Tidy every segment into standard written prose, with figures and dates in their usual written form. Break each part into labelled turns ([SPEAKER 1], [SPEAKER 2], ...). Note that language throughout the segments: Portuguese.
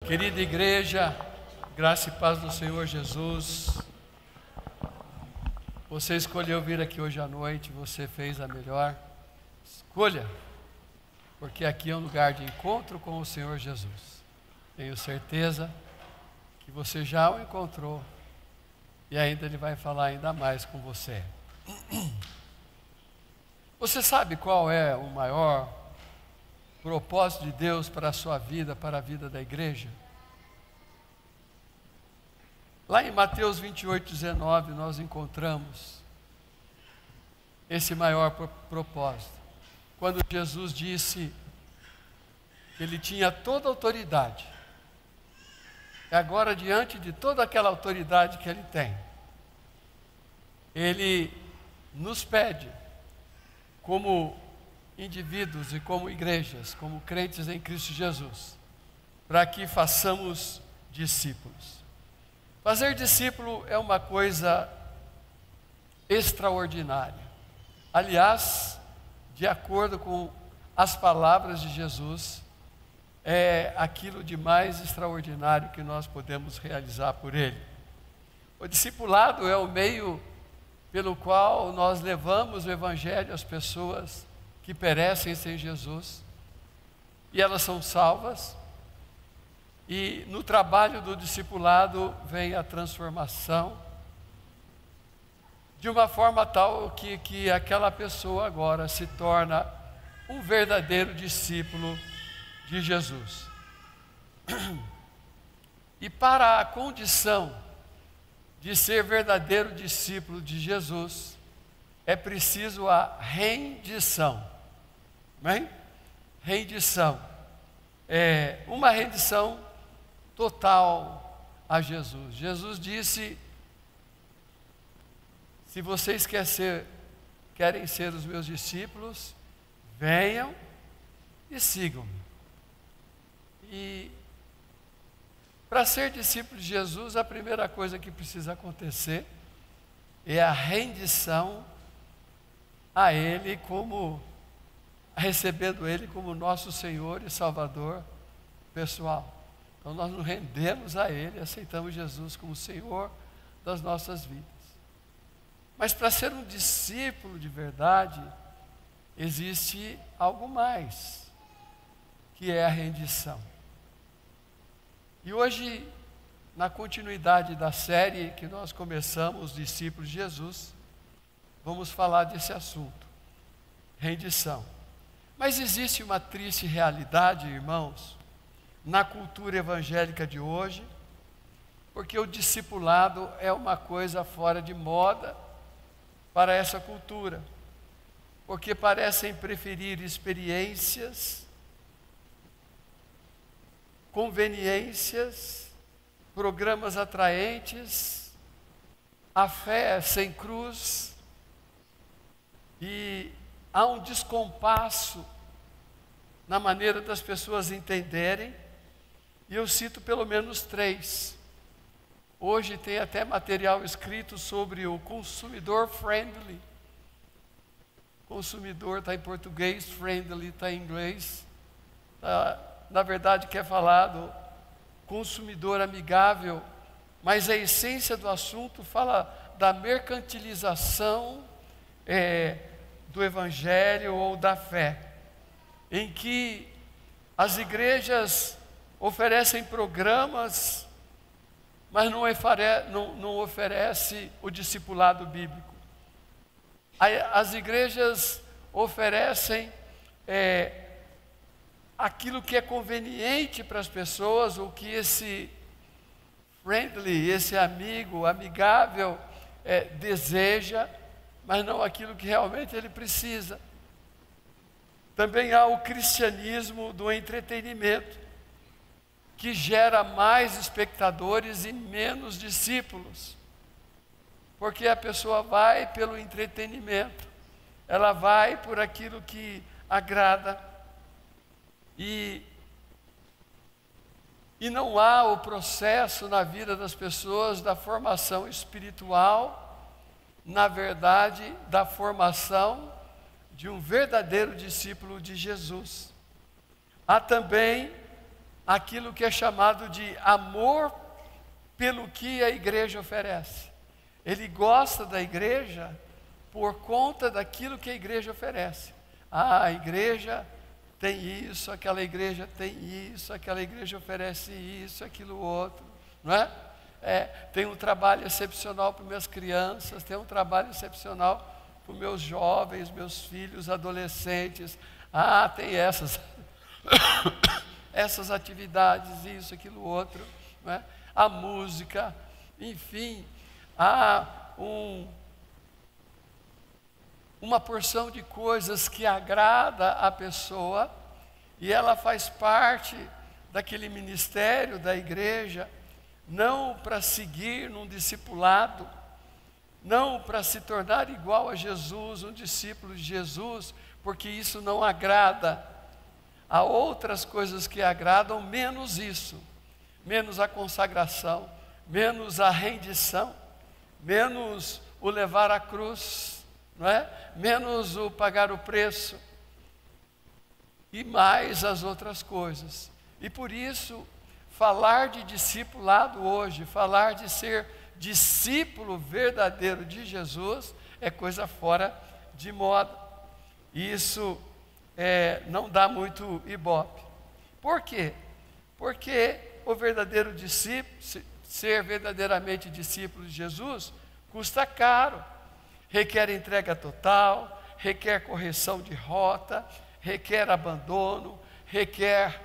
[SPEAKER 1] Querida igreja, graça e paz do Senhor Jesus. Você escolheu vir aqui hoje à noite, você fez a melhor escolha, porque aqui é um lugar de encontro com o Senhor Jesus. Tenho certeza que você já o encontrou e ainda Ele vai falar ainda mais com você. Você sabe qual é o maior propósito de Deus para a sua vida, para a vida da igreja? Lá em Mateus 28:19 nós encontramos esse maior propósito. Quando Jesus disse que Ele tinha toda a autoridade, e agora diante de toda aquela autoridade que Ele tem, Ele nos pede, como indivíduos e como igrejas, como crentes em Cristo Jesus, para que façamos discípulos. Fazer discípulo é uma coisa extraordinária. Aliás, de acordo com as palavras de Jesus, é aquilo de mais extraordinário que nós podemos realizar por Ele. O discipulado é o meio pelo qual nós levamos o Evangelho às pessoas que perecem sem Jesus, e elas são salvas, e no trabalho do discipulado vem a transformação, de uma forma tal que aquela pessoa agora se torna um verdadeiro discípulo de Jesus. E para a condição de ser verdadeiro discípulo de Jesus, é preciso a rendição. Amém? Rendição. É uma rendição total a Jesus. Jesus disse: se vocês querem ser os meus discípulos, venham e sigam-me. E para ser discípulo de Jesus, a primeira coisa que precisa acontecer é a rendição a Ele, recebendo Ele como nosso Senhor e Salvador pessoal. Então nós nos rendemos a Ele, aceitamos Jesus como Senhor das nossas vidas. Mas para ser um discípulo de verdade, existe algo mais, que é a rendição. E hoje, na continuidade da série que nós começamos, os discípulos de Jesus, vamos falar desse assunto, rendição. Mas existe uma triste realidade, irmãos, na cultura evangélica de hoje, porque o discipulado é uma coisa fora de moda para essa cultura, porque parecem preferir experiências, conveniências, programas atraentes, a fé sem cruz, e há um descompasso na maneira das pessoas entenderem, e eu cito pelo menos 3. Hoje tem até material escrito sobre o consumidor friendly. Consumidor está em português, friendly está em inglês. Na verdade quer falar do consumidor amigável, mas a essência do assunto fala da mercantilização do Evangelho ou da fé, em que as igrejas oferecem programas, mas não oferece o discipulado bíblico. As igrejas oferecem aquilo que é conveniente para as pessoas, o que esse friendly, esse amigo, amigável deseja, mas não aquilo que realmente ele precisa. Também há o cristianismo do entretenimento, que gera mais espectadores e menos discípulos, porque a pessoa vai pelo entretenimento, ela vai por aquilo que agrada, e não há o processo na vida das pessoas da formação espiritual, na verdade, da formação de um verdadeiro discípulo de Jesus. Há também aquilo que é chamado de amor pelo que a igreja oferece. Ele gosta da igreja por conta daquilo que a igreja oferece. Ah, a igreja tem isso, aquela igreja tem isso, aquela igreja oferece isso, aquilo outro, não é? Tem um trabalho excepcional para minhas crianças, tem um trabalho excepcional para os meus jovens, meus filhos, adolescentes. Ah, tem essas atividades, isso, aquilo outro, não é? A música, enfim, há uma porção de coisas que agrada a pessoa, e ela faz parte daquele ministério da igreja, não para seguir num discipulado, não para se tornar igual a Jesus, um discípulo de Jesus, porque isso não agrada. Há outras coisas que agradam, menos isso, menos a consagração, menos a rendição, menos o levar a cruz, não é? Menos o pagar o preço, e mais as outras coisas. E por isso, falar de discipulado hoje, falar de ser discípulo verdadeiro de Jesus, é coisa fora de moda. Isso não dá muito ibope. Por quê? Porque o verdadeiro discípulo, ser verdadeiramente discípulo de Jesus, custa caro. Requer entrega total, requer correção de rota, requer abandono, requer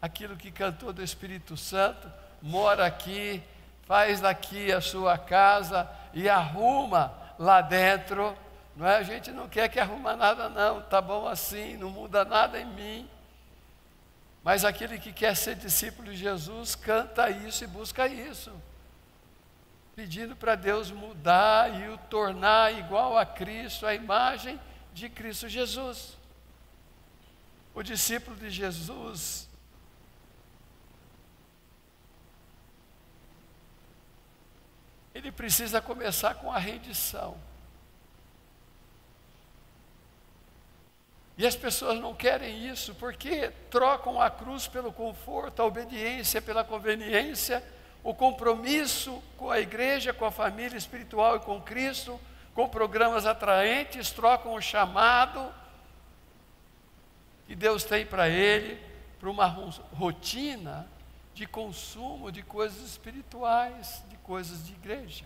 [SPEAKER 1] aquilo que cantou do Espírito Santo: mora aqui, faz daqui a sua casa e arruma lá dentro, não é? A gente não quer que arruma nada não, tá bom assim, não muda nada em mim. Mas aquele que quer ser discípulo de Jesus, canta isso e busca isso, pedindo para Deus mudar e o tornar igual a Cristo, a imagem de Cristo Jesus. O discípulo de Jesus, ele precisa começar com a rendição. E as pessoas não querem isso, porque trocam a cruz pelo conforto, a obediência pela conveniência, o compromisso com a igreja, com a família espiritual e com Cristo, com programas atraentes, trocam o chamado que Deus tem para ele, para uma rotina de consumo de coisas espirituais, de coisas de igreja.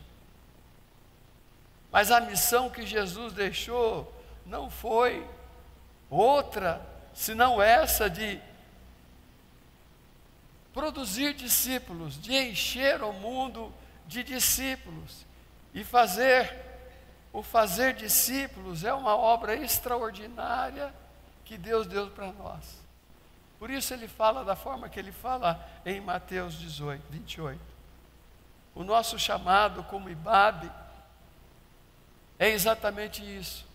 [SPEAKER 1] Mas a missão que Jesus deixou não foi outra, senão essa de produzir discípulos, de encher o mundo de discípulos. E o fazer discípulos é uma obra extraordinária que Deus deu para nós. Por isso ele fala da forma que ele fala em Mateus 18, 28. O nosso chamado como IBAB é exatamente isso: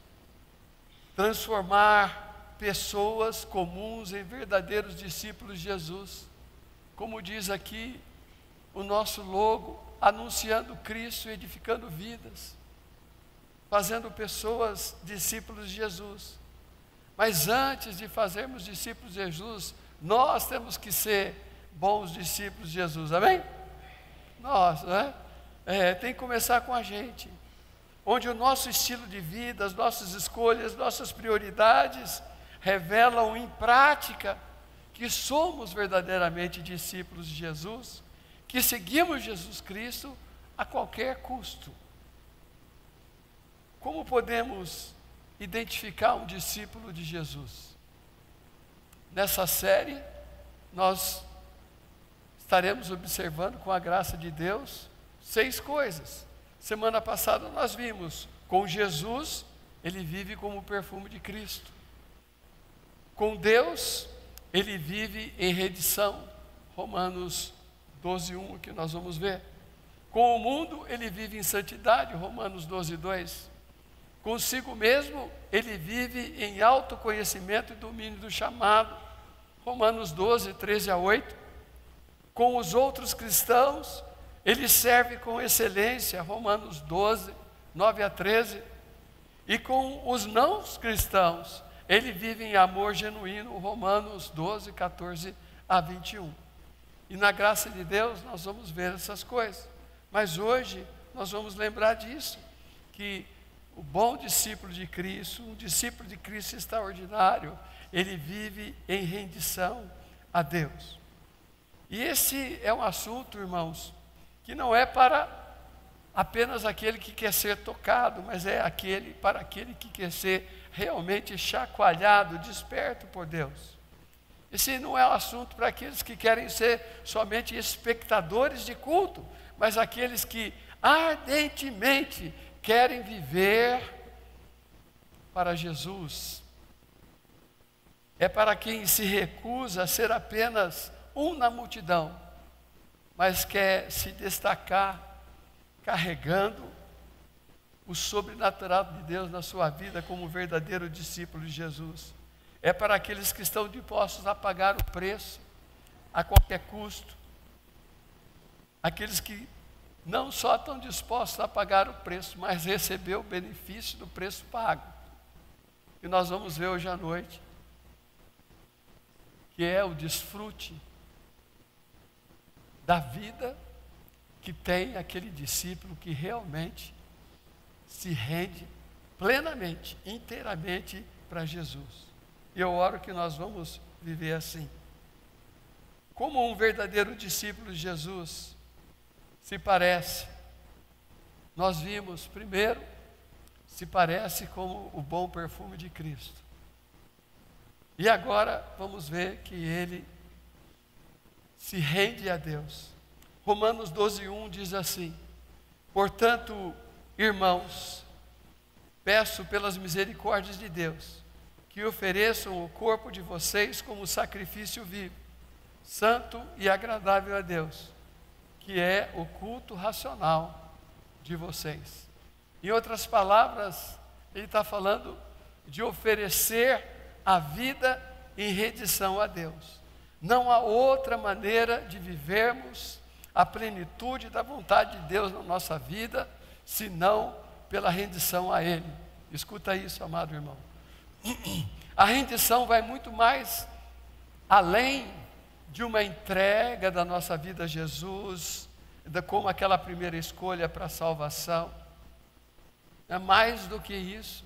[SPEAKER 1] transformar pessoas comuns em verdadeiros discípulos de Jesus. Como diz aqui o nosso logo, anunciando Cristo e edificando vidas, fazendo pessoas discípulos de Jesus. Mas antes de fazermos discípulos de Jesus, nós temos que ser bons discípulos de Jesus, amém? Nós, né? Tem que começar com a gente, onde o nosso estilo de vida, as nossas escolhas, nossas prioridades revelam em prática que somos verdadeiramente discípulos de Jesus, que seguimos Jesus Cristo a qualquer custo. Como podemos identificar um discípulo de Jesus? Nessa série, nós estaremos observando, com a graça de Deus, 6 coisas. Semana passada nós vimos, com Jesus, ele vive como o perfume de Cristo. Com Deus, ele vive em redição, Romanos 12:1, que nós vamos ver. Com o mundo, ele vive em santidade, Romanos 12:2. Consigo mesmo, ele vive em autoconhecimento e domínio do chamado, Romanos 12, 13-8. Com os outros cristãos, ele serve com excelência, Romanos 12, 9-13. E com os não cristãos, ele vive em amor genuíno, Romanos 12, 14-21. E na graça de Deus nós vamos ver essas coisas. Mas hoje nós vamos lembrar disso, que o bom discípulo de Cristo, um discípulo de Cristo extraordinário, ele vive em rendição a Deus. E esse é um assunto, irmãos, que não é para apenas aquele que quer ser tocado, mas é para aquele que quer ser realmente chacoalhado, desperto por Deus. Esse não é um assunto para aqueles que querem ser somente espectadores de culto, mas aqueles que ardentemente querem viver para Jesus. É para quem se recusa a ser apenas um na multidão, mas quer se destacar carregando o sobrenatural de Deus na sua vida como um verdadeiro discípulo de Jesus. É para aqueles que estão dispostos a pagar o preço a qualquer custo. Aqueles que não só estão dispostos a pagar o preço, mas receber o benefício do preço pago. E nós vamos ver hoje à noite, que é o desfrute da vida que tem aquele discípulo que realmente se rende plenamente, inteiramente para Jesus. E eu oro que nós vamos viver assim. Como um verdadeiro discípulo de Jesus se parece? Nós vimos, primeiro, se parece como o bom perfume de Cristo. E agora vamos ver que ele se rende a Deus. Romanos 12:1 diz assim: portanto, irmãos, peço pelas misericórdias de Deus, que ofereçam o corpo de vocês como sacrifício vivo, santo e agradável a Deus, que é o culto racional de vocês. Em outras palavras, ele está falando de oferecer a vida em rendição a Deus. Não há outra maneira de vivermos a plenitude da vontade de Deus na nossa vida, senão pela rendição a Ele. Escuta isso, amado irmão. A rendição vai muito mais além de uma entrega da nossa vida a Jesus, como aquela primeira escolha para a salvação. É mais do que isso.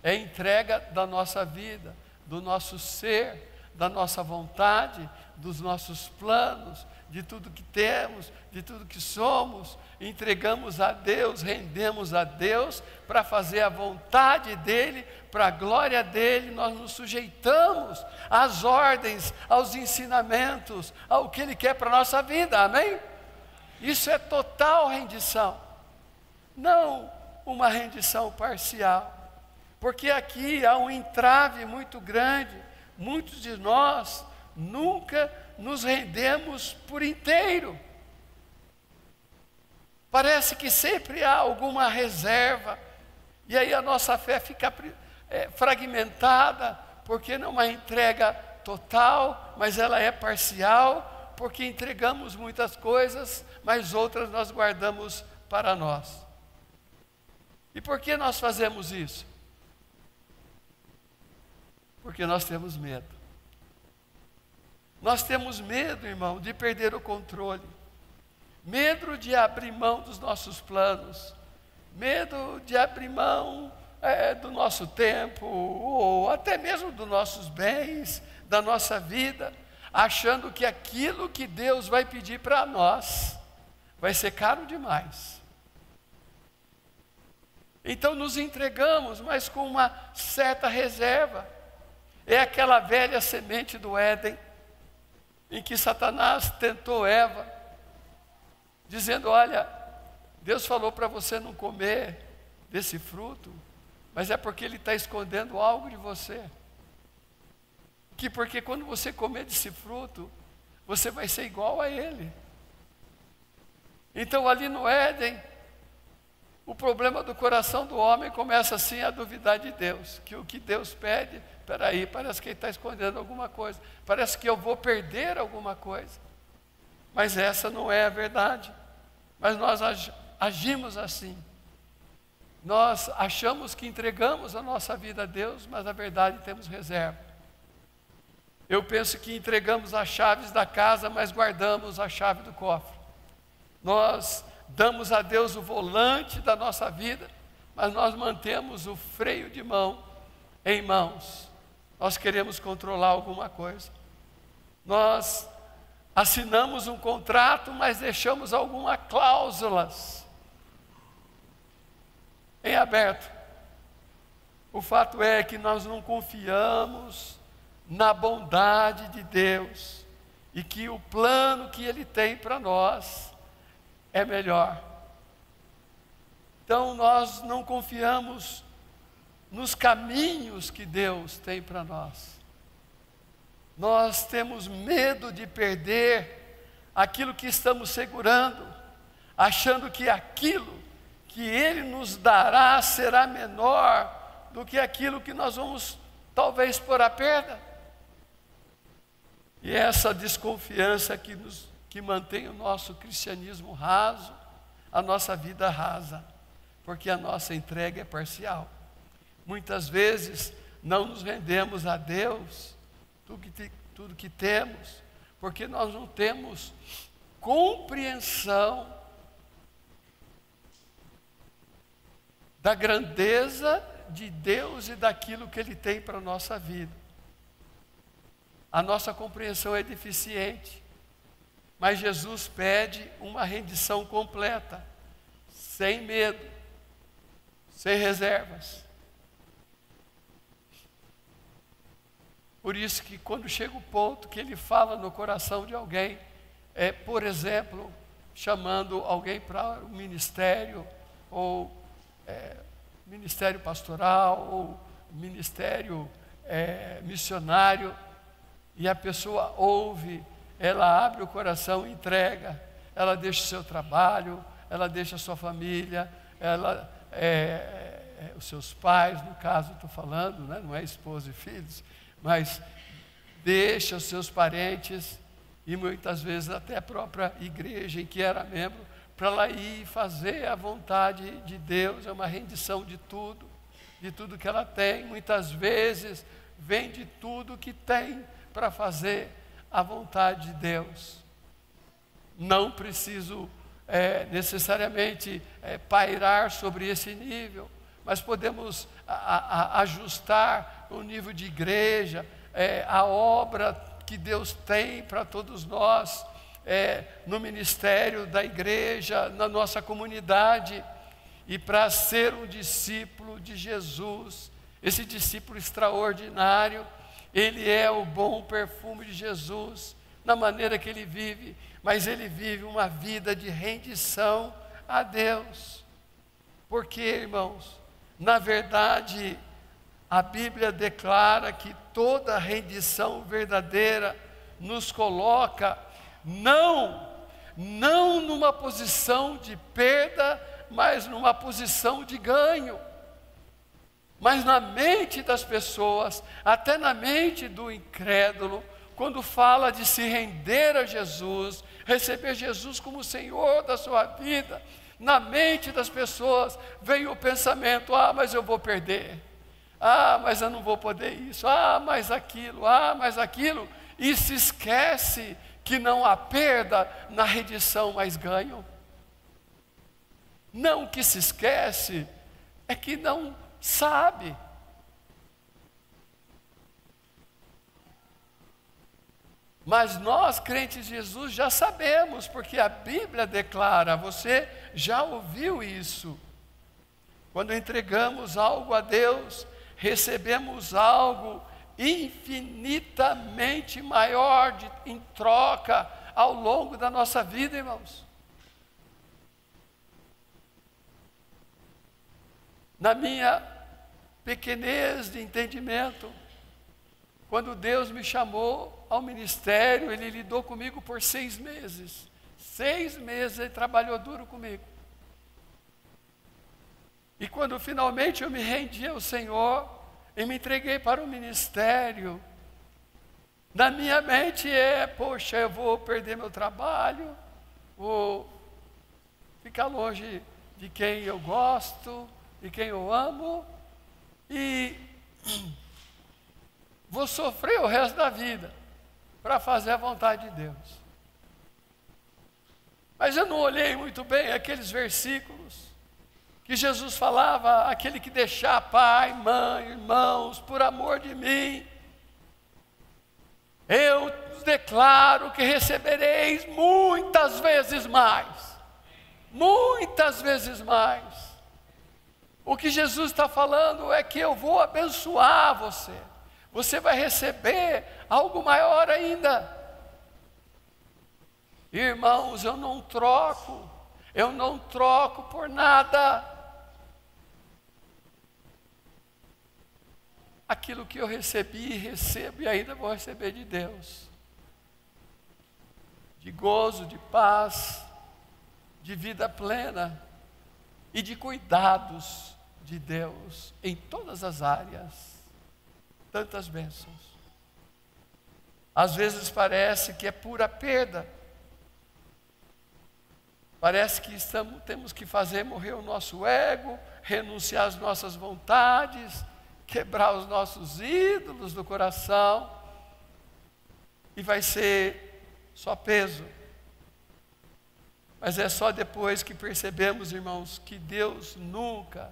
[SPEAKER 1] É entrega da nossa vida, do nosso ser, da nossa vontade, dos nossos planos, de tudo que temos, de tudo que somos. Entregamos a Deus, rendemos a Deus para fazer a vontade dEle, para a glória dEle. Nós nos sujeitamos às ordens, aos ensinamentos, ao que Ele quer para a nossa vida, amém? Isso é total rendição, não uma rendição parcial, porque aqui há um entrave muito grande. Muitos de nós nunca nos rendemos por inteiro. Parece que sempre há alguma reserva, e aí a nossa fé fica fragmentada, porque não é uma entrega total, mas ela é parcial, porque entregamos muitas coisas, mas outras nós guardamos para nós. E por que nós fazemos isso? Porque nós temos medo. Nós temos medo, irmão, de perder o controle. Medo de abrir mão dos nossos planos. Medo de abrir mão do nosso tempo, ou até mesmo dos nossos bens, da nossa vida, achando que aquilo que Deus vai pedir para nós vai ser caro demais. Então nos entregamos, mas com uma certa reserva. É aquela velha semente do Éden, em que Satanás tentou Eva, dizendo: olha, Deus falou para você não comer desse fruto, mas é porque Ele está escondendo algo de você. Porque quando você comer desse fruto, você vai ser igual a Ele. Então ali no Éden, o problema do coração do homem começa assim a duvidar de Deus, que o que Deus pede, peraí, parece que Ele está escondendo alguma coisa, parece que eu vou perder alguma coisa. Mas essa não é a verdade. Mas nós agimos assim. Nós achamos que entregamos a nossa vida a Deus, mas na verdade temos reserva. Eu penso que entregamos as chaves da casa, mas guardamos a chave do cofre. Nós damos a Deus o volante da nossa vida, mas nós mantemos o freio de mão em mãos. Nós queremos controlar alguma coisa. Nós assinamos um contrato, mas deixamos algumas cláusulas em aberto. O fato é que nós não confiamos na bondade de Deus e que o plano que Ele tem para nós é melhor. Então nós não confiamos nos caminhos que Deus tem para nós. Nós temos medo de perder aquilo que estamos segurando, achando que aquilo que Ele nos dará será menor do que aquilo que nós vamos talvez pôr à perda. E essa desconfiança que mantém o nosso cristianismo raso, a nossa vida rasa, porque a nossa entrega é parcial. Muitas vezes não nos rendemos a Deus, tudo que temos, porque nós não temos compreensão da grandeza de Deus e daquilo que Ele tem para a nossa vida. A nossa compreensão é deficiente, mas Jesus pede uma rendição completa, sem medo, sem reservas. Por isso que quando chega o ponto que Ele fala no coração de alguém, por exemplo, chamando alguém para o ministério, ou ministério pastoral, ou ministério missionário, e a pessoa ouve, ela abre o coração e entrega, ela deixa o seu trabalho, ela deixa a sua família, os seus pais, no caso estou falando, né? Não é esposa e filhos, mas deixa os seus parentes e muitas vezes até a própria igreja em que era membro, para ela ir fazer a vontade de Deus. É uma rendição de tudo que ela tem. Muitas vezes vende tudo que tem para fazer a vontade de Deus. Não preciso necessariamente pairar sobre esse nível, mas podemos ajustar o nível de igreja, a obra que Deus tem para todos nós, no ministério da igreja, na nossa comunidade. E para ser um discípulo de Jesus, esse discípulo extraordinário, ele é o bom perfume de Jesus, na maneira que ele vive, mas ele vive uma vida de rendição a Deus. Porque, irmãos, na verdade, a Bíblia declara que toda rendição verdadeira nos coloca não numa posição de perda, mas numa posição de ganho. Mas na mente das pessoas, até na mente do incrédulo, quando fala de se render a Jesus, receber Jesus como Senhor da sua vida, na mente das pessoas vem o pensamento: mas eu vou perder, mas eu não vou poder isso, mas aquilo, e se esquece que não há perda na rendição, mas ganho. Não que se esquece, é que não sabe. Mas nós, crentes de Jesus, já sabemos, porque a Bíblia declara, você já ouviu isso. Quando entregamos algo a Deus, recebemos algo infinitamente maior em troca ao longo da nossa vida, irmãos. Na minha pequenez de entendimento, quando Deus me chamou ao ministério, Ele lidou comigo por 6 meses. 6 meses Ele trabalhou duro comigo. E quando finalmente eu me rendi ao Senhor e me entreguei para o ministério, na minha mente poxa, eu vou perder meu trabalho, vou ficar longe de quem eu gosto, de quem eu amo, e vou sofrer o resto da vida. para fazer a vontade de Deus. Mas eu não olhei muito bem aqueles versículos que Jesus falava, aquele que deixar pai, mãe, irmãos, por amor de mim, eu declaro que recebereis muitas vezes mais. Muitas vezes mais. O que Jesus está falando é que eu vou abençoar você. Você vai receber algo maior ainda. Irmãos, eu não troco por nada aquilo que eu recebi, recebo e ainda vou receber de Deus. De gozo, de paz, de vida plena e de cuidados de Deus em todas as áreas. Tantas bênçãos. Às vezes parece que é pura perda. Parece que temos que fazer morrer o nosso ego, renunciar às nossas vontades, quebrar os nossos ídolos do coração, e vai ser só peso. Mas é só depois que percebemos, irmãos, que Deus nunca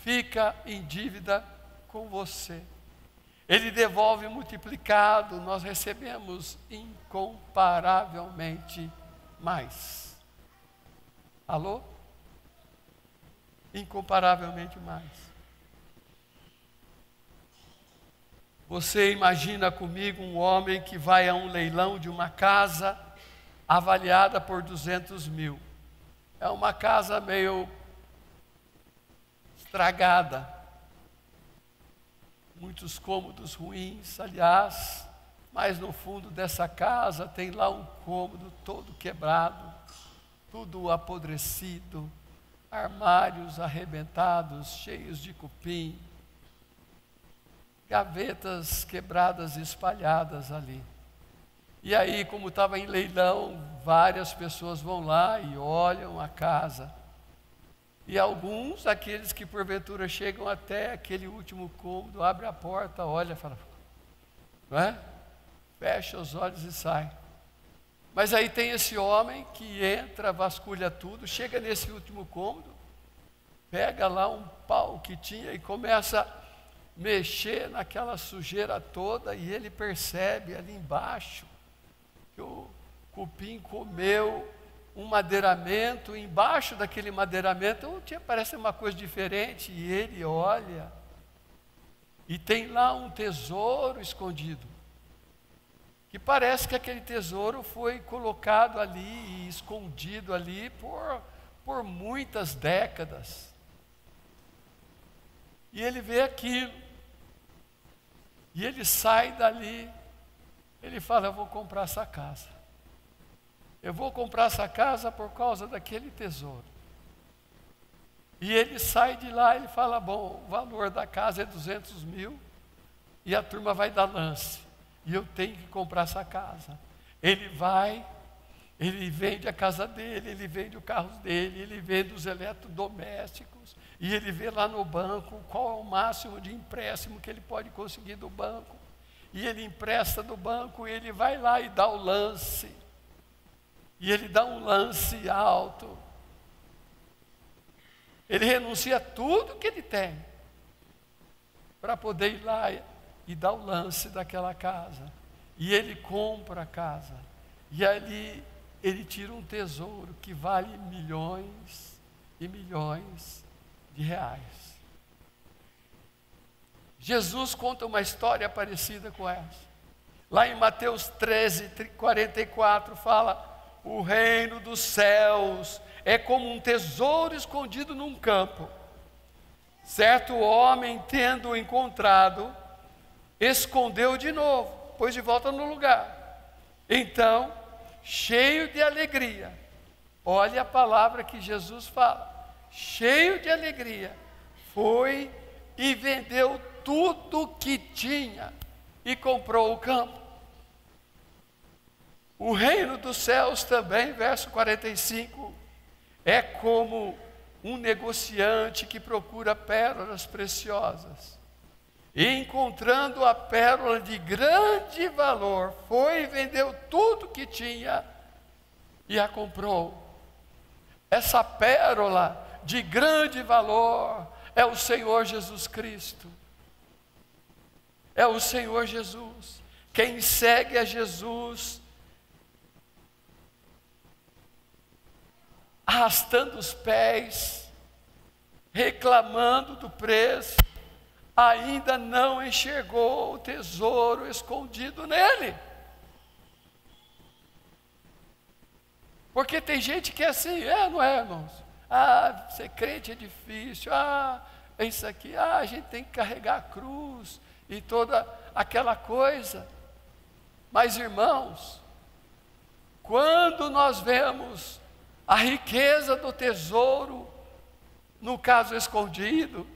[SPEAKER 1] fica em dívida com você. Ele devolve multiplicado, nós recebemos incomparavelmente mais. Alô? Incomparavelmente mais. Você imagina comigo um homem que vai a um leilão de uma casa avaliada por 200 mil. É uma casa meio estragada. Muitos cômodos ruins, aliás, mas no fundo dessa casa tem lá um cômodo todo quebrado, tudo apodrecido, armários arrebentados, cheios de cupim, gavetas quebradas e espalhadas ali. E aí, como estava em leilão, várias pessoas vão lá e olham a casa. E alguns, aqueles que porventura chegam até aquele último cômodo, abrem a porta, olha e falam, não é? Fecha os olhos e sai. Mas aí tem esse homem que entra, vasculha tudo, chega nesse último cômodo, pega lá um pau que tinha e começa a mexer naquela sujeira toda, e ele percebe ali embaixo que o cupim comeu um madeiramento, embaixo daquele madeiramento parece uma coisa diferente, e ele olha, e tem lá um tesouro escondido, que parece que aquele tesouro foi colocado ali e escondido ali por muitas décadas. E ele vê aquilo, e ele sai dali, ele fala, eu vou comprar essa casa. Eu vou comprar essa casa por causa daquele tesouro. E ele sai de lá, ele fala, bom, o valor da casa é 200 mil, e a turma vai dar lance, e eu tenho que comprar essa casa. Ele vai, ele vende a casa dele, ele vende o carro dele, ele vende os eletrodomésticos, e ele vê lá no banco qual é o máximo de empréstimo que ele pode conseguir do banco, e ele empresta do banco, e ele vai lá e dá o lance, e ele dá um lance alto. Ele renuncia a tudo que ele tem para poder ir lá e dar o lance daquela casa. E ele compra a casa. E ali ele tira um tesouro que vale milhões e milhões de reais. Jesus conta uma história parecida com essa. Lá em Mateus 13, 44 fala, o reino dos céus é como um tesouro escondido num campo. Certo homem, tendo-o encontrado, escondeu de novo, pôs de volta no lugar. Então, cheio de alegria, olha a palavra que Jesus fala, cheio de alegria, foi e vendeu tudo que tinha e comprou o campo. O reino dos céus também, verso 45, é como um negociante que procura pérolas preciosas. E encontrando a pérola de grande valor, foi e vendeu tudo que tinha e a comprou. Essa pérola de grande valor é o Senhor Jesus Cristo. É o Senhor Jesus. Quem segue a Jesus, arrastando os pés, reclamando do preço, ainda não enxergou o tesouro escondido nele. Porque tem gente que é assim, não é, irmãos? Ser crente é difícil, é isso aqui, a gente tem que carregar a cruz e toda aquela coisa. Mas, irmãos, quando nós vemos a riqueza do tesouro, no caso escondido,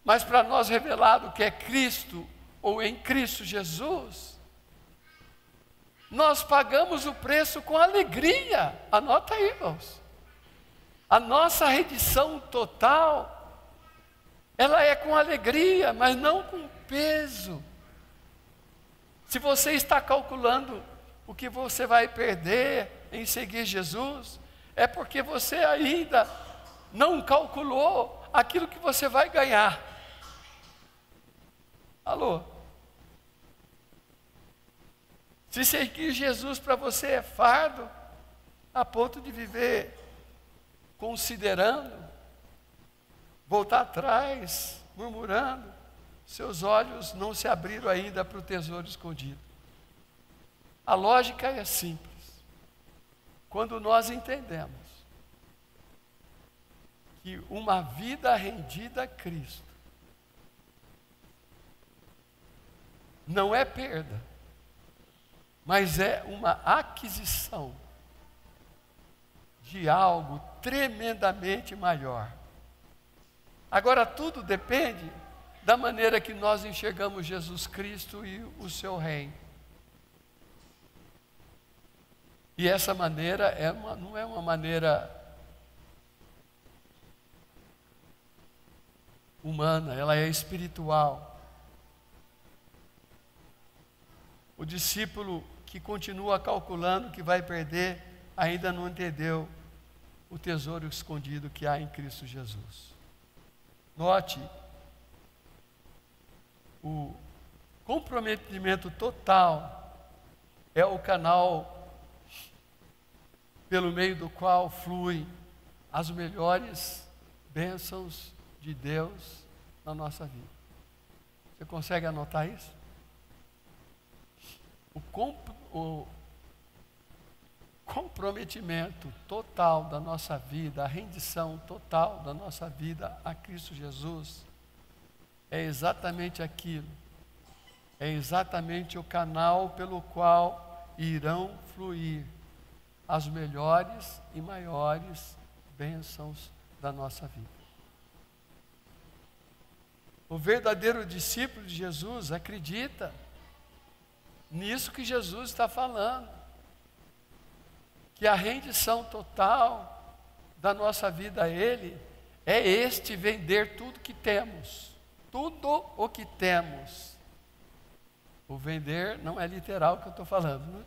[SPEAKER 1] mas para nós revelado que é Cristo, ou em Cristo Jesus, nós pagamos o preço com alegria. Anota aí, irmãos. A nossa redenção total, ela é com alegria, mas não com peso. Se você está calculando o que você vai perder em seguir Jesus, é porque você ainda não calculou aquilo que você vai ganhar. Alô? Se seguir Jesus para você é fardo, a ponto de viver considerando, voltar atrás, murmurando, seus olhos não se abriram ainda para o tesouro escondido. A lógica é simples. Quando nós entendemos que uma vida rendida a Cristo não é perda, mas é uma aquisição de algo tremendamente maior. Agora, tudo depende da maneira que nós enxergamos Jesus Cristo e o seu reino. E essa maneira não é uma maneira humana, ela é espiritual. O discípulo que continua calculando que vai perder, ainda não entendeu o tesouro escondido que há em Cristo Jesus. Note, o comprometimento total é o canal pelo meio do qual fluem as melhores bênçãos de Deus na nossa vida. Você consegue anotar isso? O comprometimento total da nossa vida, a rendição total da nossa vida a Cristo Jesus, é exatamente aquilo, é exatamente o canal pelo qual irão fluir as melhores e maiores bênçãos da nossa vida. O verdadeiro discípulo de Jesus acredita nisso que Jesus está falando, que a rendição total da nossa vida a Ele é vender tudo que temos, tudo o que temos. O vender não é literal que eu estou falando, né?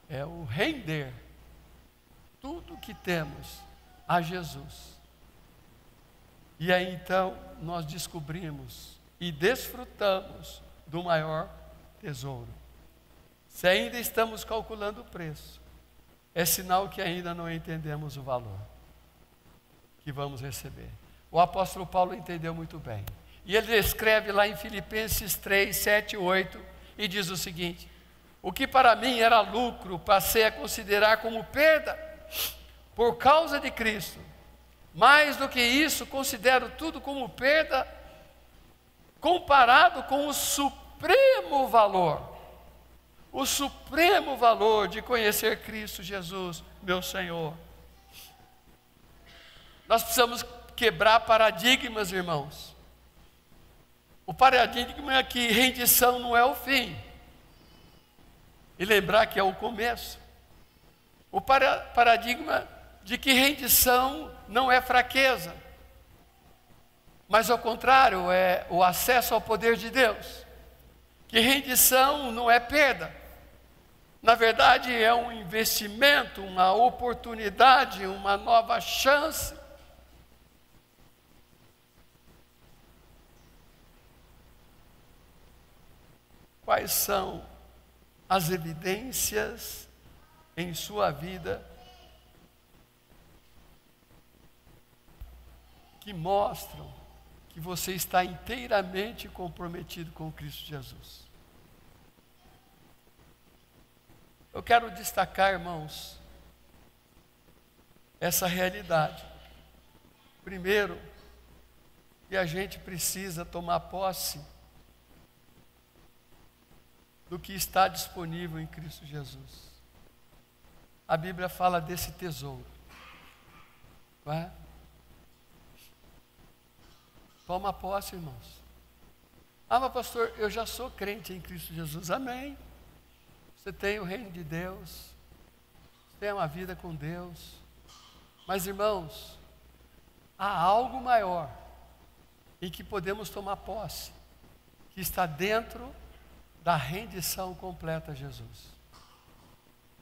[SPEAKER 1] É o render tudo que temos a Jesus. E aí então nós descobrimos e desfrutamos do maior tesouro. Se ainda estamos calculando o preço, é sinal que ainda não entendemos o valor que vamos receber. O apóstolo Paulo entendeu muito bem. E ele escreve lá em Filipenses 3, 7 e 8, e diz o seguinte: o que para mim era lucro, passei a considerar como perda, por causa de Cristo. Mais do que isso, considero tudo como perda, comparado com o supremo valor de conhecer Cristo Jesus, meu Senhor. Nós precisamos quebrar paradigmas, irmãos. O paradigma é que rendição não é o fim, e lembrar que é o começo. O paradigma de que rendição não é fraqueza. mas ao contrário, é o acesso ao poder de Deus. Que rendição não é perda. Na verdade, é um investimento, uma oportunidade, uma nova chance. Quais são as evidências em sua vida que mostram que você está inteiramente comprometido com Cristo Jesus? Eu quero destacar, irmãos, essa realidade. Primeiro, que a gente precisa tomar posse do que está disponível em Cristo Jesus. A Bíblia fala desse tesouro, não é? Toma posse, irmãos. Ah, mas pastor, eu já sou crente em Cristo Jesus. Amém. Você tem o reino de Deus, você tem uma vida com Deus. Mas, irmãos, há algo maior em que podemos tomar posse, que está dentro da rendição completa a Jesus.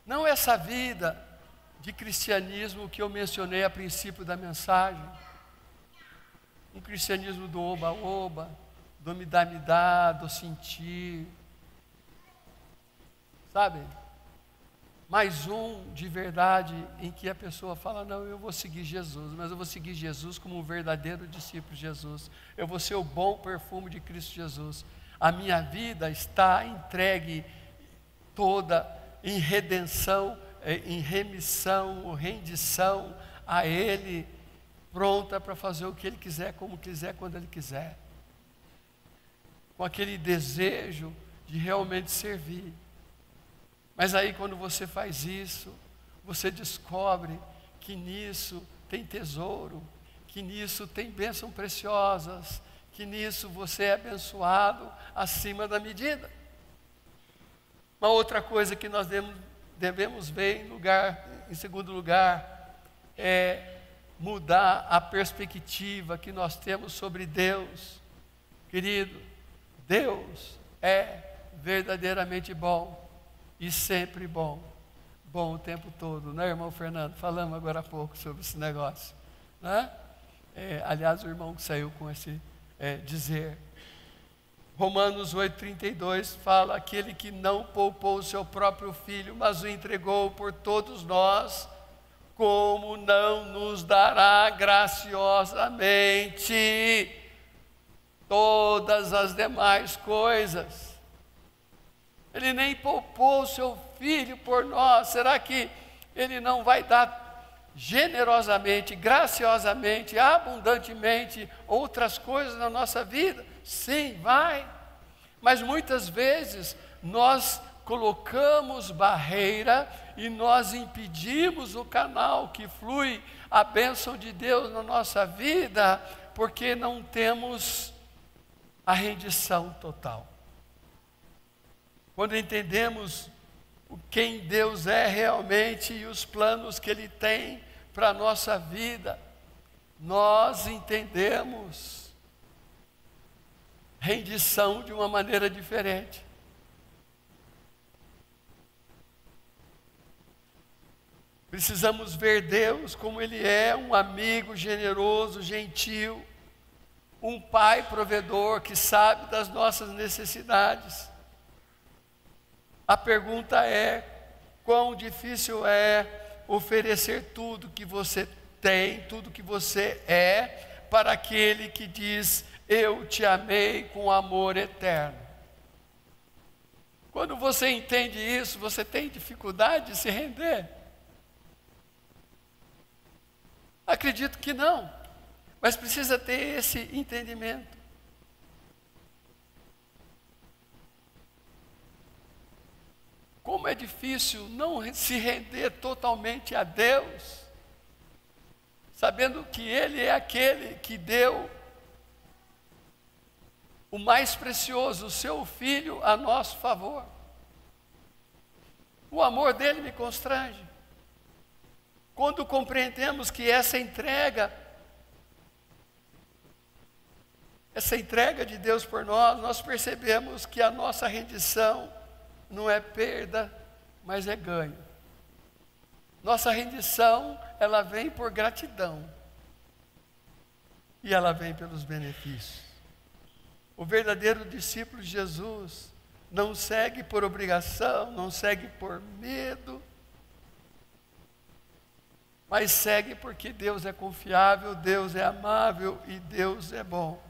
[SPEAKER 1] Não essa vida de cristianismo que eu mencionei a princípio da mensagem, um cristianismo do oba-oba, do me dá, do sentir, sabe? Mais um de verdade em que a pessoa fala, não, eu vou seguir Jesus, mas eu vou seguir Jesus como um verdadeiro discípulo de Jesus. Eu vou ser o bom perfume de Cristo Jesus. A minha vida está entregue toda em redenção, em remissão, rendição a Ele, pronta para fazer o que Ele quiser, como quiser, quando Ele quiser. Com aquele desejo de realmente servir. Mas aí quando você faz isso, você descobre que nisso tem tesouro, que nisso tem bênçãos preciosas, que nisso você é abençoado acima da medida. Uma outra coisa que nós devemos ver em segundo lugar, é mudar a perspectiva que nós temos sobre Deus. Querido, Deus é verdadeiramente bom e sempre bom o tempo todo, né, irmão Fernando? Falamos agora há pouco sobre esse negócio, né? Aliás, o irmão que saiu com esse dizer. Romanos 8,32 fala, aquele que não poupou o seu próprio filho, mas o entregou por todos nós, como não nos dará graciosamente todas as demais coisas? Ele nem poupou o seu filho por nós. Será que Ele não vai dar generosamente, graciosamente, abundantemente outras coisas na nossa vida? Sim, vai. Mas muitas vezes nós colocamos barreira e nós impedimos o canal que flui a bênção de Deus na nossa vida, porque não temos a rendição total. Quando entendemos quem Deus é realmente e os planos que Ele tem para a nossa vida, nós entendemos rendição de uma maneira diferente. Precisamos ver Deus como Ele é, um amigo generoso, gentil, um pai provedor que sabe das nossas necessidades. A pergunta é, quão difícil é oferecer tudo que você tem, tudo que você é, para aquele que diz, eu te amei com amor eterno. Quando você entende isso, você tem dificuldade de se render? Acredito que não, mas precisa ter esse entendimento. Como é difícil não se render totalmente a Deus, sabendo que Ele é aquele que deu o mais precioso, o seu Filho, a nosso favor. O amor dele me constrange. Quando compreendemos que essa entrega essa entrega de Deus por nós, nós percebemos que a nossa rendição não é perda, mas é ganho. Nossa rendição, ela vem por gratidão. E ela vem pelos benefícios. O verdadeiro discípulo de Jesus não segue por obrigação, não segue por medo, mas segue porque Deus é confiável, Deus é amável e Deus é bom.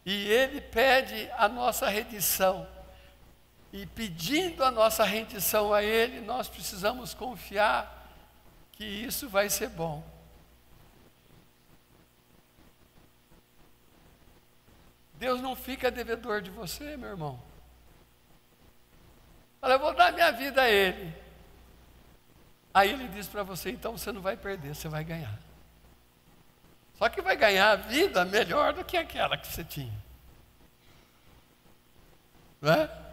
[SPEAKER 1] E Ele pede a nossa rendição. E pedindo a nossa rendição a Ele, nós precisamos confiar que isso vai ser bom. Deus não fica devedor de você, meu irmão. Fala, eu vou dar minha vida a Ele. Aí Ele diz para você, então você não vai perder, você vai ganhar. Só que vai ganhar a vida melhor do que aquela que você tinha. Não é?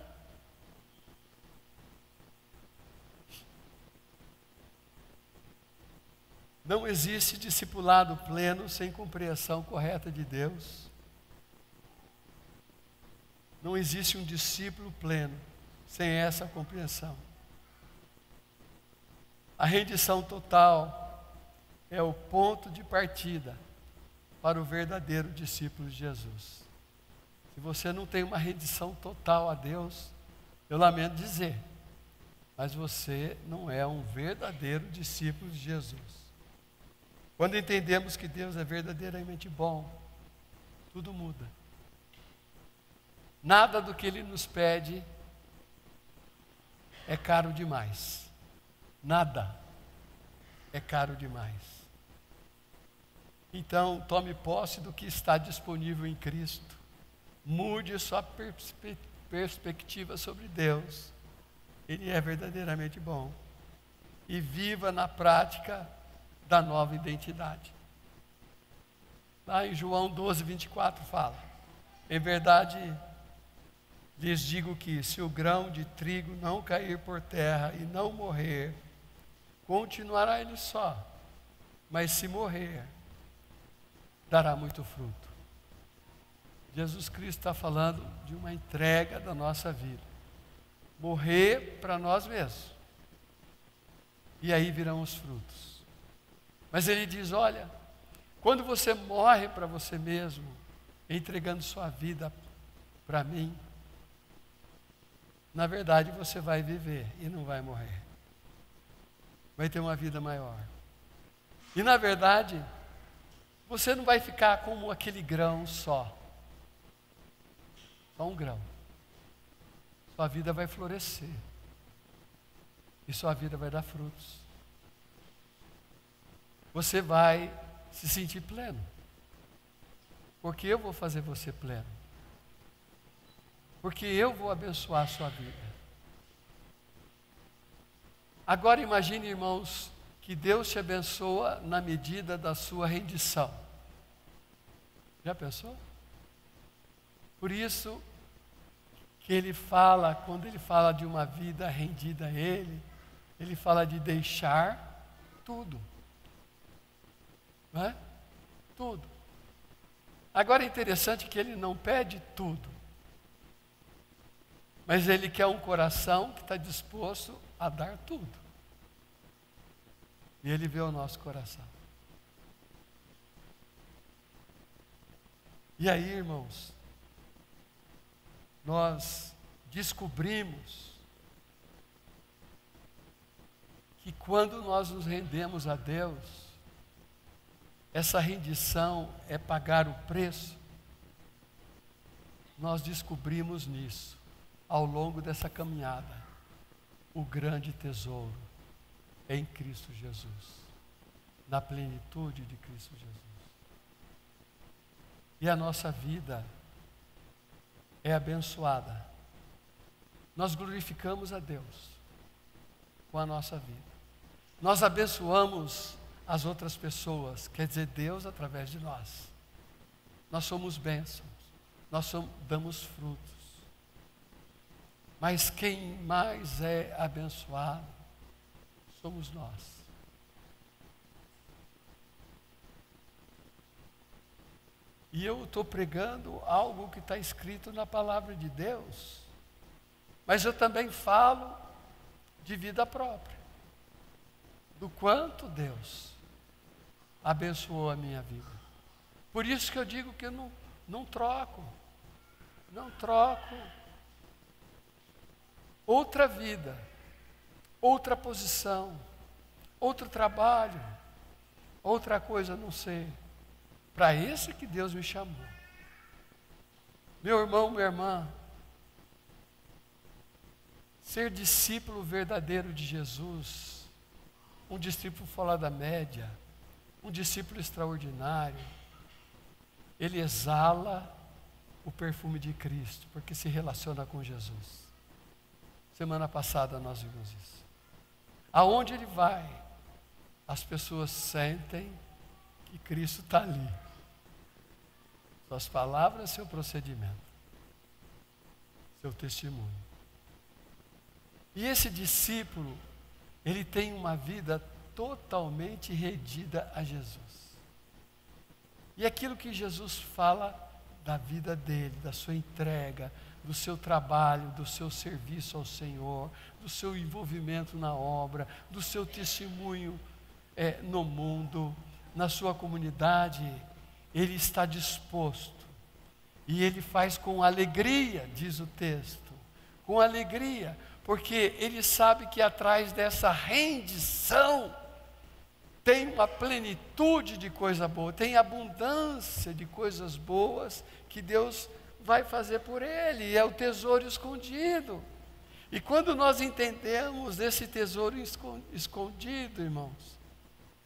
[SPEAKER 1] Não existe discipulado pleno sem compreensão correta de Deus. Não existe um discípulo pleno sem essa compreensão. A rendição total é o ponto de partida para o verdadeiro discípulo de Jesus. Se você não tem uma rendição total a Deus, eu lamento dizer, mas você não é um verdadeiro discípulo de Jesus. Quando entendemos que Deus é verdadeiramente bom, tudo muda. Nada do que Ele nos pede é caro demais. Nada é caro demais. Então, tome posse do que está disponível em Cristo. Mude sua perspectiva sobre Deus. Ele é verdadeiramente bom. E viva na prática da nova identidade. Lá em João 12, 24 fala: em verdade lhes digo que se o grão de trigo não cair por terra e não morrer, continuará ele só, mas se morrer, dará muito fruto. Jesus Cristo está falando de uma entrega da nossa vida. Morrer para nós mesmos. E aí virão os frutos. Mas Ele diz, olha, quando você morre para você mesmo, entregando sua vida para mim, na verdade você vai viver e não vai morrer. Vai ter uma vida maior. E na verdade, você não vai ficar como aquele grão só. Só um grão. Sua vida vai florescer. E sua vida vai dar frutos. Você vai se sentir pleno. Porque eu vou fazer você pleno. Porque eu vou abençoar a sua vida. Agora imagine, irmãos, que Deus te abençoa na medida da sua rendição. Já pensou? Por isso que Ele fala, quando Ele fala de uma vida rendida a Ele fala de deixar tudo. Não é? Tudo. Agora é interessante que Ele não pede tudo. Mas Ele quer um coração que está disposto a dar tudo. E Ele vê o nosso coração. E aí, irmãos, nós descobrimos que quando nós nos rendemos a Deus, essa rendição é pagar o preço. Nós descobrimos nisso, ao longo dessa caminhada, o grande tesouro em Cristo Jesus, na plenitude de Cristo Jesus. E a nossa vida é abençoada. Nós glorificamos a Deus com a nossa vida. Nós abençoamos as outras pessoas, quer dizer, Deus através de nós. Nós somos bênçãos, damos frutos. Mas quem mais é abençoado somos nós. E eu estou pregando algo que está escrito na palavra de Deus. Mas eu também falo de vida própria. Do quanto Deus abençoou a minha vida. Por isso que eu digo que eu não troco. Não troco. Outra vida, outra posição, outro trabalho, outra coisa, não sei. Para esse que Deus me chamou. Meu irmão, minha irmã, ser discípulo verdadeiro de Jesus, um discípulo fora da média, um discípulo extraordinário, ele exala o perfume de Cristo, porque se relaciona com Jesus. Semana passada nós vimos isso. Aonde ele vai, as pessoas sentem que Cristo está ali. Suas palavras, seu procedimento, seu testemunho. E esse discípulo, ele tem uma vida totalmente rendida a Jesus. E aquilo que Jesus fala da vida dele, da sua entrega, do seu trabalho, do seu serviço ao Senhor, do seu envolvimento na obra, do seu testemunho no mundo, na sua comunidade, ele está disposto. E ele faz com alegria, diz o texto, com alegria, porque ele sabe que atrás dessa rendição tem uma plenitude de coisa boa, tem abundância de coisas boas que Deus vai fazer por ele, é o tesouro escondido. E quando nós entendemos esse tesouro escondido, irmãos,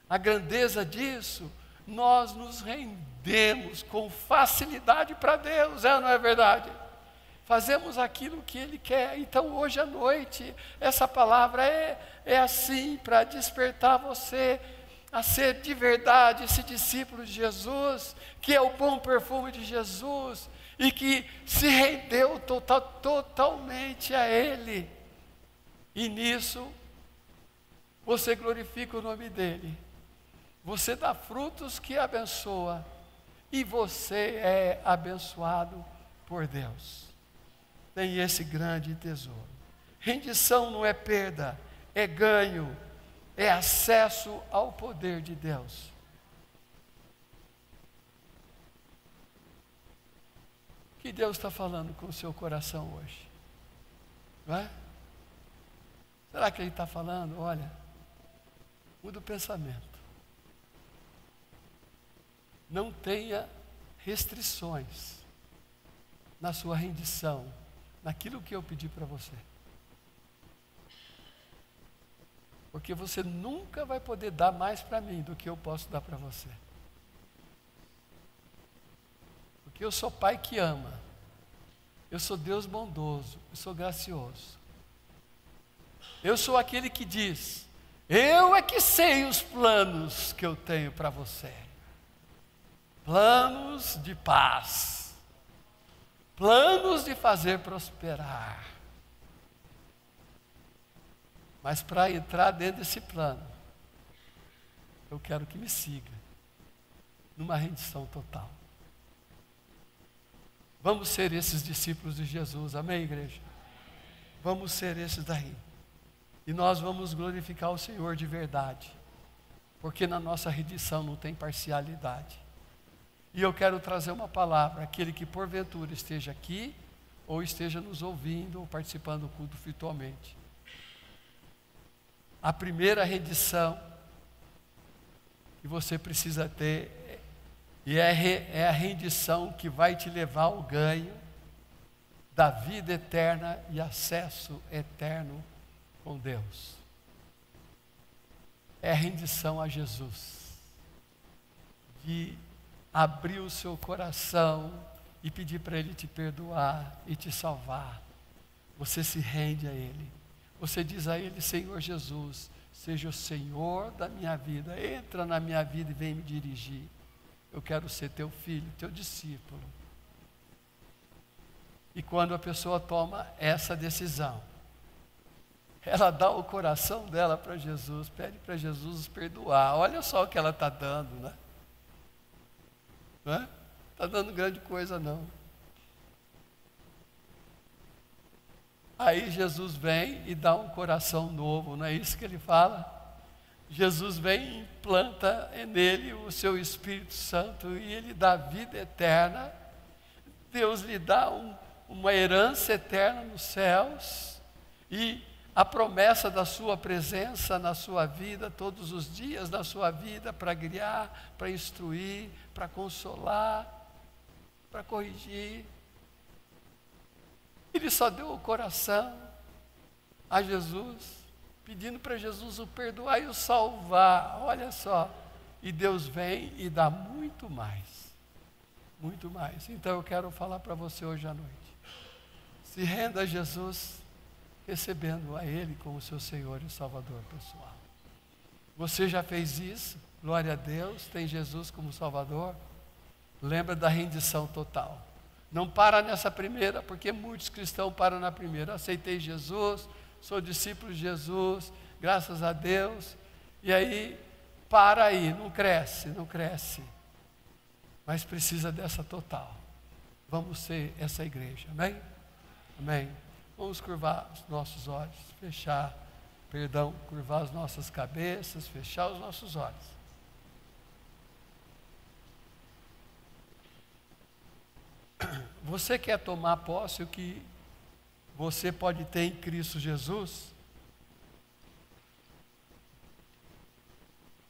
[SPEAKER 1] a grandeza disso, nós nos rendemos com facilidade para Deus, não é verdade? Fazemos aquilo que Ele quer. Então hoje à noite, essa palavra é assim, para despertar você a ser de verdade esse discípulo de Jesus, que é o bom perfume de Jesus, e que se rendeu totalmente a Ele. E nisso, você glorifica o nome dEle. Você dá frutos que abençoa. E você é abençoado por Deus. Tem esse grande tesouro. Rendição não é perda, é ganho, é acesso ao poder de Deus. O que Deus está falando com o seu coração hoje? Não é? Será que Ele está falando? Olha, muda o pensamento. Não tenha restrições na sua rendição, naquilo que eu pedi para você. Porque você nunca vai poder dar mais para mim do que eu posso dar para você. Porque eu sou Pai que ama. Eu sou Deus bondoso, eu sou gracioso. Eu sou aquele que diz: eu é que sei os planos que eu tenho para você. Planos de paz, planos de fazer prosperar. Mas para entrar dentro desse plano, eu quero que me siga numa rendição total. Vamos ser esses discípulos de Jesus, amém, igreja? Vamos ser esses daí. E nós vamos glorificar o Senhor de verdade, porque na nossa rendição não tem parcialidade. E eu quero trazer uma palavra, aquele que porventura esteja aqui, ou esteja nos ouvindo, ou participando do culto virtualmente. A primeira rendição que você precisa ter, e é a rendição que vai te levar ao ganho da vida eterna e acesso eterno com Deus. É a rendição a Jesus, de abrir o seu coração e pedir para Ele te perdoar e te salvar. Você se rende a Ele. Você diz a Ele: Senhor Jesus, seja o Senhor da minha vida. Entra na minha vida e vem me dirigir. Eu quero ser teu filho, teu discípulo. E quando a pessoa toma essa decisão, ela dá o coração dela para Jesus, pede para Jesus perdoar. Olha só o que ela está dando, né? Não é? está dando grande coisa não. Aí Jesus vem e dá um coração novo, não é isso que ele fala? Jesus vem e implanta nele o seu Espírito Santo e ele dá vida eterna. Deus lhe dá uma herança eterna nos céus e a promessa da sua presença na sua vida, todos os dias da sua vida, para guiar, para instruir, para consolar, para corrigir. Ele só deu o coração a Jesus, pedindo para Jesus o perdoar e o salvar. Olha só, e Deus vem e dá muito mais, muito mais. Então eu quero falar para você hoje à noite, se renda a Jesus, recebendo a Ele como seu Senhor e Salvador pessoal. Você já fez isso? Glória a Deus, tem Jesus como Salvador? Lembra da rendição total. Não para nessa primeira, porque muitos cristãos param na primeira. Aceitei Jesus, sou discípulo de Jesus, graças a Deus. E aí, para aí, não cresce, não cresce. Mas precisa dessa total. Vamos ser essa igreja, amém? Amém. Vamos curvar os nossos olhos, curvar as nossas cabeças, fechar os nossos olhos. Você quer tomar posse o que você pode ter em Cristo Jesus?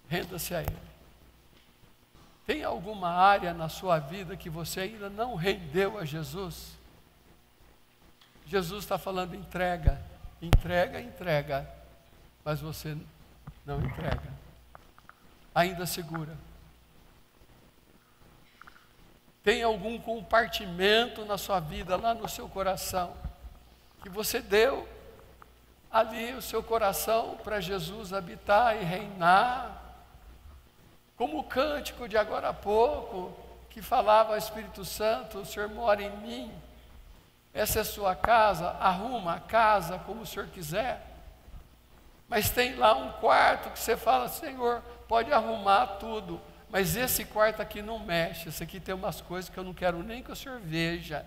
[SPEAKER 1] Renda-se a Ele. Tem alguma área na sua vida que você ainda não rendeu a Jesus? Jesus está falando entrega, entrega, entrega, mas você não entrega. Ainda segura. Tem algum compartimento na sua vida, lá no seu coração, que você deu ali o seu coração para Jesus habitar e reinar? Como o cântico de agora há pouco, que falava ao Espírito Santo, o Senhor mora em mim, essa é a sua casa, arruma a casa como o Senhor quiser. Mas tem lá um quarto que você fala, Senhor, pode arrumar tudo, mas esse quarto aqui não mexe, esse aqui tem umas coisas que eu não quero nem que o Senhor veja.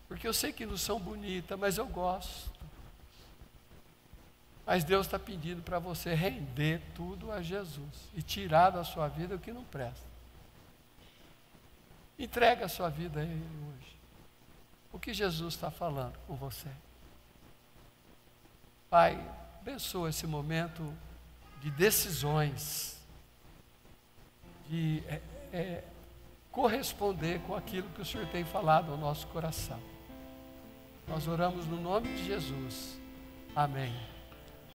[SPEAKER 1] Porque eu sei que não são bonitas, mas eu gosto. Mas Deus está pedindo para você render tudo a Jesus e tirar da sua vida o que não presta. Entrega a sua vida a Ele hoje. O que Jesus está falando com você? Pai, abençoa esse momento de decisões, de corresponder com aquilo que o Senhor tem falado ao nosso coração. Nós oramos no nome de Jesus. Amém.